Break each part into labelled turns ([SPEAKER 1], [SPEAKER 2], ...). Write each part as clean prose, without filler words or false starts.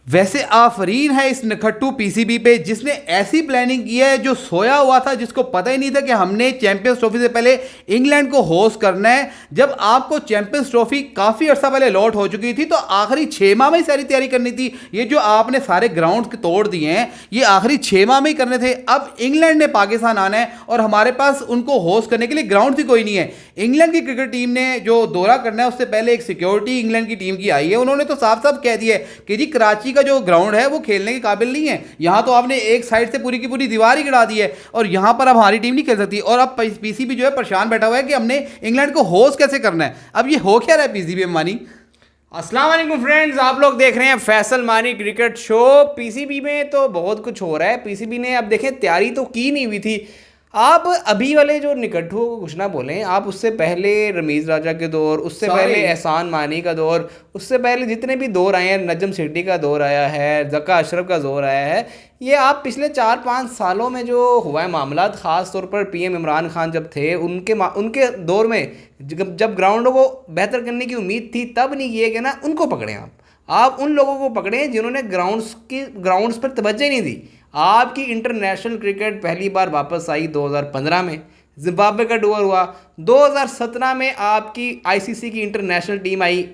[SPEAKER 1] वैसे आफरीन है इस नखट्टू पीसीबी पे जिसने ऐसी प्लानिंग की है जो सोया हुआ था, जिसको पता ही नहीं था कि हमने चैंपियंस ट्रॉफी से पहले इंग्लैंड को होस्ट करना है। जब आपको चैंपियंस ट्रॉफी काफ़ी अर्सा पहले लॉट हो चुकी थी तो आखिरी 6 माह में ही सारी तैयारी करनी थी। ये जो आपने सारे ग्राउंड तोड़ दिए हैं ये आखिरी 6 माह में ही करने थे। अब इंग्लैंड ने पाकिस्तान आना है और हमारे पास उनको होस्ट करने के लिए ग्राउंड भी कोई नहीं है। इंग्लैंड की क्रिकेट टीम ने जो दौरा करना है उससे पहले एक सिक्योरिटी इंग्लैंड की टीम की आई है, उन्होंने तो साफ साफ कह दिया है कि जी कराची का जो ग्राउंड है वो खेलने के काबिल नहीं है। यहां तो आपने एक साइड से पूरी की पूरी दीवार ही गिरा दी है और यहां पर अब हमारी टीम नहीं खेल सकती। और अब पीसीबी जो है परेशान बैठा हुआ है कि हमने इंग्लैंड को होस्ट कैसे करना है। अब ये हो क्या रहा है पीसीबी में मानी।
[SPEAKER 2] अस्सलाम वालेकुम फ्रेंड्स, आप लोग देख रहे हैं फैसल मानी क्रिकेट शो। पीसीबी में तो बहुत कुछ हो रहा है। पीसीबी ने अब देखें तैयारी तो की नहीं हुई थी। आप अभी वाले जो निकट्ठू को कुछ ना बोलें, आप उससे पहले रमीज़ राजा के दौर, उससे पहले एहसान मानी का दौर, उससे पहले जितने भी दौर आए हैं, नजम सेठी का दौर आया है, ज़का अशरफ का दौर आया है, ये आप पिछले 4-5 सालों में जो हुआ है मामला, ख़ास तौर पर पीएम इमरान खान जब थे उनके दौर में जब ग्राउंडों को बेहतर करने की उम्मीद थी तब नहीं किए गए ना, उनको पकड़ें। आप उन लोगों को पकड़ें जिन्होंने ग्राउंड्स पर तवज्जो नहीं दी। आपकी इंटरनेशनल क्रिकेट पहली बार वापस आई 2015 में, जिम्बाब्वे का टूर हुआ। 2017 में आपकी आईसीसी की इंटरनेशनल टीम आई,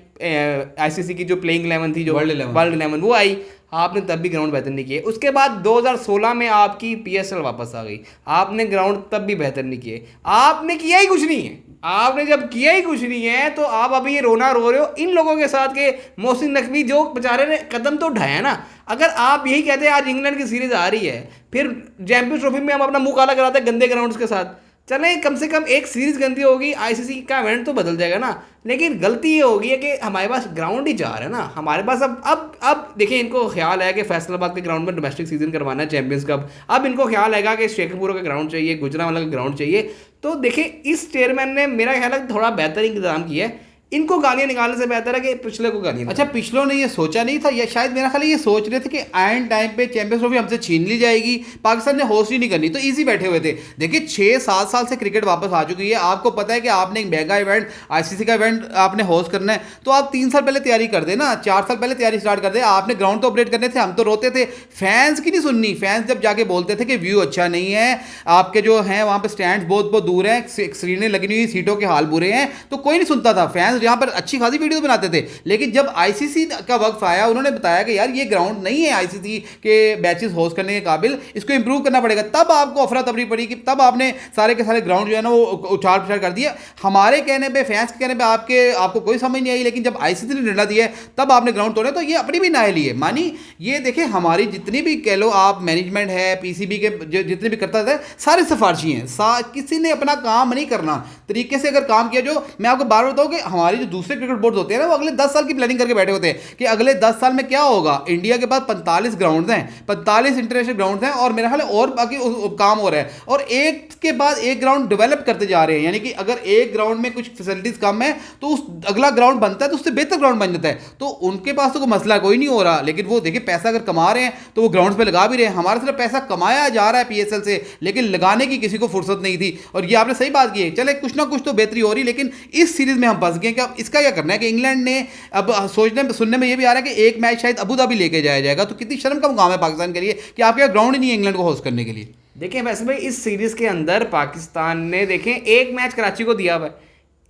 [SPEAKER 2] आईसीसी की जो प्लेइंग 11 थी, जो वर्ल्ड 11 वो आई। आपने तब भी ग्राउंड बेहतर नहीं किए। उसके बाद 2016 में आपकी पीएसएल वापस आ गई, आपने ग्राउंड तब भी बेहतर नहीं किए। आपने किया ही कुछ नहीं है। आपने जब किया ही कुछ नहीं है तो आप अभी ये रोना रो रहे हो इन लोगों के साथ के मोहसिन नकवी जो बेचारे ने कदम तो उठाया ना। अगर आप यही कहते हैं आज इंग्लैंड की सीरीज आ रही है, फिर चैंपियंस ट्रॉफी में हम अपना मुंह काला कराते हैं गंदे ग्राउंड्स के साथ, चलें कम से कम एक सीरीज गंदी होगी, आईसीसी का इवेंट तो बदल जाएगा ना। लेकिन गलती ये होगी है कि हमारे पास ग्राउंड ही चार है ना हमारे पास। अब देखिए, इनको ख्याल है कि फैसलाबाद के ग्राउंड में डोमेस्टिक सीजन करवाना है चैंपियंस कप। अब इनको ख्याल है कि शेखपुरा का ग्राउंड चाहिए, गुजरांवाला का ग्राउंड चाहिए। तो देखिए, इस चेयरमैन ने मेरा ख्याल है थोड़ा बेहतर इंतजाम किया है। इनको गालियां निकालने से बेहतर है कि पिछले को गालियां।
[SPEAKER 1] अच्छा, पिछलों ने ये सोचा नहीं था, या शायद मेरा ख्याल ये सोच रहे थे कि आयन टाइम पे चैंपियंस ट्रॉफी हमसे छीन ली जाएगी, पाकिस्तान ने होस्ट ही नहीं करनी, तो इजी बैठे हुए थे। देखिए 6-7 साल से क्रिकेट वापस आ चुकी है। आपको पता है कि आपने एक मेगा इवेंट, आईसीसी का इवेंट आपने होस्ट करना है, तो आप 3 साल पहले तैयारी कर देना, 4 साल पहले तैयारी स्टार्ट कर दे। आपने ग्राउंड तो अपडेट करने थे। हम तो रोते थे, फैंस की नहीं सुननी। फैंस जब जाके बोलते थे कि व्यू अच्छा नहीं है, आपके जो हैं वहाँ पे स्टैंड बहुत बहुत दूर हैं, स्क्रीनें लगी हुई, सीटों के हाल बुरे हैं, तो कोई नहीं सुनता था। फैंस यहाँ पर अच्छी खासी वीडियो बनाते थे। लेकिन जब आईसीसी का वक्त आया, उन्होंने बताया कि यार ये ग्राउंड नहीं है आईसीसी के मैचेस होस्ट करने के काबिल, इसको इंप्रूव करना पड़ेगा। तब आपको अफरा तफरी पड़ी कि तब आपने सारे के सारे ग्राउंड जो है ना वो उछाल पिछाड़ कर दिया। हमारे कहने पे, फैंस के कहने पे आपको कोई समझ नहीं आई, लेकिन जब आईसीसी ने निर्णय दिया तब आपने ग्राउंड तोड़े। तो ये अपनी भी नायल है मानी। ये देखें, हमारी जितनी भी कह लो आप मैनेजमेंट है पीसीबी के, जितने भी करता थे सारे सिफारशी हैं। किसी ने अपना काम नहीं करना तरीके से अगर काम किया। जो मैं आपको बार बताऊं कि हमारी जो दूसरे क्रिकेट बोर्ड होते हैं ना, वो अगले 10 साल की प्लानिंग करके बैठे होते हैं कि अगले 10 साल में क्या होगा। इंडिया के पास 45 ग्राउंड हैं, 45 इंटरनेशनल ग्राउंड हैं, और मेरा ख्याल है और बाकी काम हो रहा है, और एक के बाद एक ग्राउंड डेवलप करते जा रहे हैं। यानी कि अगर एक ग्राउंड में कुछ फैसिलिटीज कम है तो उस अगला ग्राउंड बनता है तो उससे बेहतर ग्राउंड बन जाता है। तो उनके पास तो कोई मसला कोई नहीं हो रहा, लेकिन वो देखिए पैसा अगर कमा रहे हैं तो वो ग्राउंड पे लगा भी रहे हैं। हमारे सिर्फ पैसा कमाया जा रहा है पीएसएल से, लेकिन लगाने की किसी को फुर्सत नहीं थी। और ये आपने सही बात की है, चले कुछ ना कुछ तो बेहतरी हो रही, लेकिन इस सीरीज में हम फंस गए कि अब इसका क्या करना है। कि इंग्लैंड ने अब सुनने में ये भी आ रहा है कि एक मैच शायद अबू धाबी लेके जाया जाएगा। तो कितनी शर्म का मुकाम है पाकिस्तान के लिए कि आपके ग्राउंड ही नहीं है इंग्लैंड को होस्ट करने के लिए।
[SPEAKER 2] देखें वैसे भाई, इस सीरीज के अंदर पाकिस्तान ने देखें एक मैच कराची को दिया हुआ है,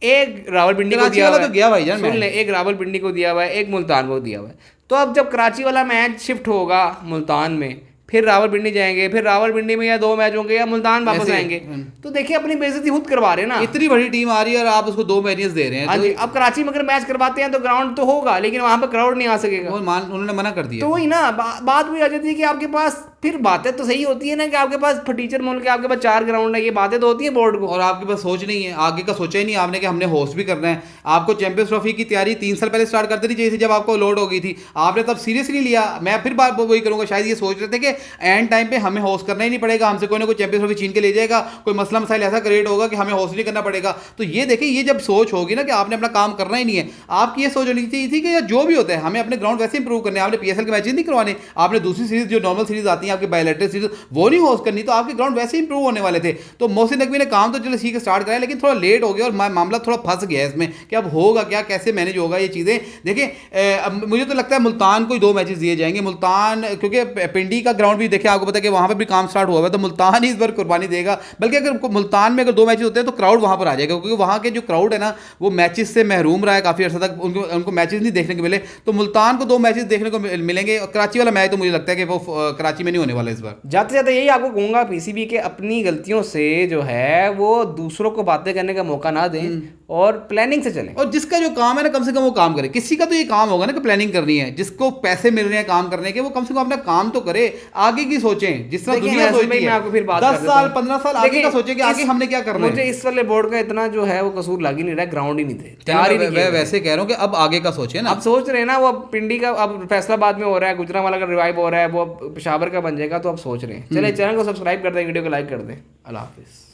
[SPEAKER 2] एक रावलपिंडी को दिया हुआ है,
[SPEAKER 1] तो गया भाई जान,
[SPEAKER 2] सुन ले, एक रावलपिंडी को दिया हुआ है, एक मुल्तान को दिया हुआ है। तो अब जब कराची वाला मैच शिफ्ट होगा मुल्तान में, फिर रावलपिंडी जाएंगे, फिर रावलपिंडी में या 2 मैच होंगे या मुल्तान वापस आएंगे। तो देखिए अपनी बेइज्जती खुद करवा रहे हैं ना।
[SPEAKER 1] इतनी बड़ी टीम आ रही है और आप उसको 2 मैचेस दे रहे हैं।
[SPEAKER 2] हाँ जी, अब कराची में अगर मैच करवाते हैं तो ग्राउंड तो होगा, लेकिन वहां पर क्राउड नहीं आ सकेगा।
[SPEAKER 1] उन्होंने मना कर दिया।
[SPEAKER 2] तो वही ना बात भी आ जाती है कि आपके पास, फिर बातें तो सही होती है ना कि आपके पास फटीचर मोल के आपके पास 4 ग्राउंड है, ये बातें तो होती है बोर्ड को,
[SPEAKER 1] और आपके पास सोच नहीं है, आगे का सोचा ही नहीं आपने कि हमने होस्ट भी करना है। आपको चैंपियंस ट्रॉफी की तैयारी 3 साल पहले स्टार्ट कर देनी चाहिए थी, जब आपको लोड हो गई थी। आपने तब सीरियसली लिया। मैं फिर बात वही करूंगा, शायद ये सोच रहे थे कि एंड टाइम पे हमें होस्ट करना ही नहीं पड़ेगा, हमसे कोई ना कोई चैंपियंस ट्रॉफी छीन के ले जाएगा, कोई मसला मसाइल ऐसा क्रिएट होगा कि हमें होस्ट नहीं करना पड़ेगा। तो ये देखिए, ये जब सोच होगी ना कि आपने अपना काम करना ही नहीं है, आपकी ये सोच होनी चाहिए थी कि जो भी होता है हमें अपने ग्राउंड वैसे इंप्रूव करने। आपने पीएसएल के मैचेस नहीं करवाने, आपने दूसरी सीरीज जो नॉर्मल सीरीज आती है आती हैं आपके बायलैटरल सीरीज, वो नहीं होस्ट करनी तो आपके ग्राउंड वैसे ही इंप्रूव होने वाले थे। तो मोहसिन नकवी ने काम तो चलो ठीक है स्टार्ट कराया, लेकिन थोड़ा लेट हो गया और मामला थोड़ा फंस गया है इसमें कि अब होगा क्या, कैसे मैनेज होगा ये चीज़ें। देखिए अब मुझे तो लगता है मुल्तान को ही 2 मैचेस दिए जाएंगे। मुल्तान क्योंकि पिंडी का ग्राउंड भी देखिए, आपको पता है कि वहाँ पर भी काम स्टार्ट हुआ है, तो मुल्तान ही इस बार कुर्बानी देगा। बल्कि अगर मुल्तान में अगर 2 मैचेस होते हैं तो क्राउड वहाँ पर आ जाएगा, क्योंकि वहाँ के जो क्राउड है ना वो मैचेस से महरूम रहा है काफ़ी अर्सा तक, उनको मैचेस नहीं देखने को मिले। तो मुल्तान को 2 मैचेस देखने को मिलेंगे। और कराची वाला मैच तो मुझे लगता है कि वो कराची में नहीं होने वाला इस बार।
[SPEAKER 2] जाते जाते यही आपको कहूँगा, पीसीबी के अपनी गलतियों से जो है वो दूसरों को बातें करने का मौका ना दें और प्लानिंग से चलें।
[SPEAKER 1] और जिसका जो काम है ना कम से कम वो काम करे। किसी का तो ये काम होगा ना कि प्लानिंग करनी है, जिसको पैसे मिल रहे हैं काम करने के, वो कम से कम अपना काम तो करे, आगे की सोचें। जिस तरह दुनिया सोचती है,
[SPEAKER 2] मैं आपको फिर बात
[SPEAKER 1] 10 साल 15 साल आगे का सोचें कि आगे हमने क्या करना है।
[SPEAKER 2] मुझे इस वाले बोर्ड का इतना जो है वो कसूर लग ही नहीं रहा, ग्राउंड ही नहीं थे, तैयार ही नहीं किए।
[SPEAKER 1] वैसे कह रहा हूँ कि अब आगे का सोचें ना।
[SPEAKER 2] अब सोच रहे हैं ना, वो अब पिंडी का अब फैसलाबाद में हो रहा है, गुजरांवाला का रिवाइव हो रहा है, वो पेशावर का बन जाएगा, तो अब सोच रहे हैं। चले चैनल को सब्सक्राइब कर दें, वीडियो को लाइक कर दें। अल्लाह हाफिज़।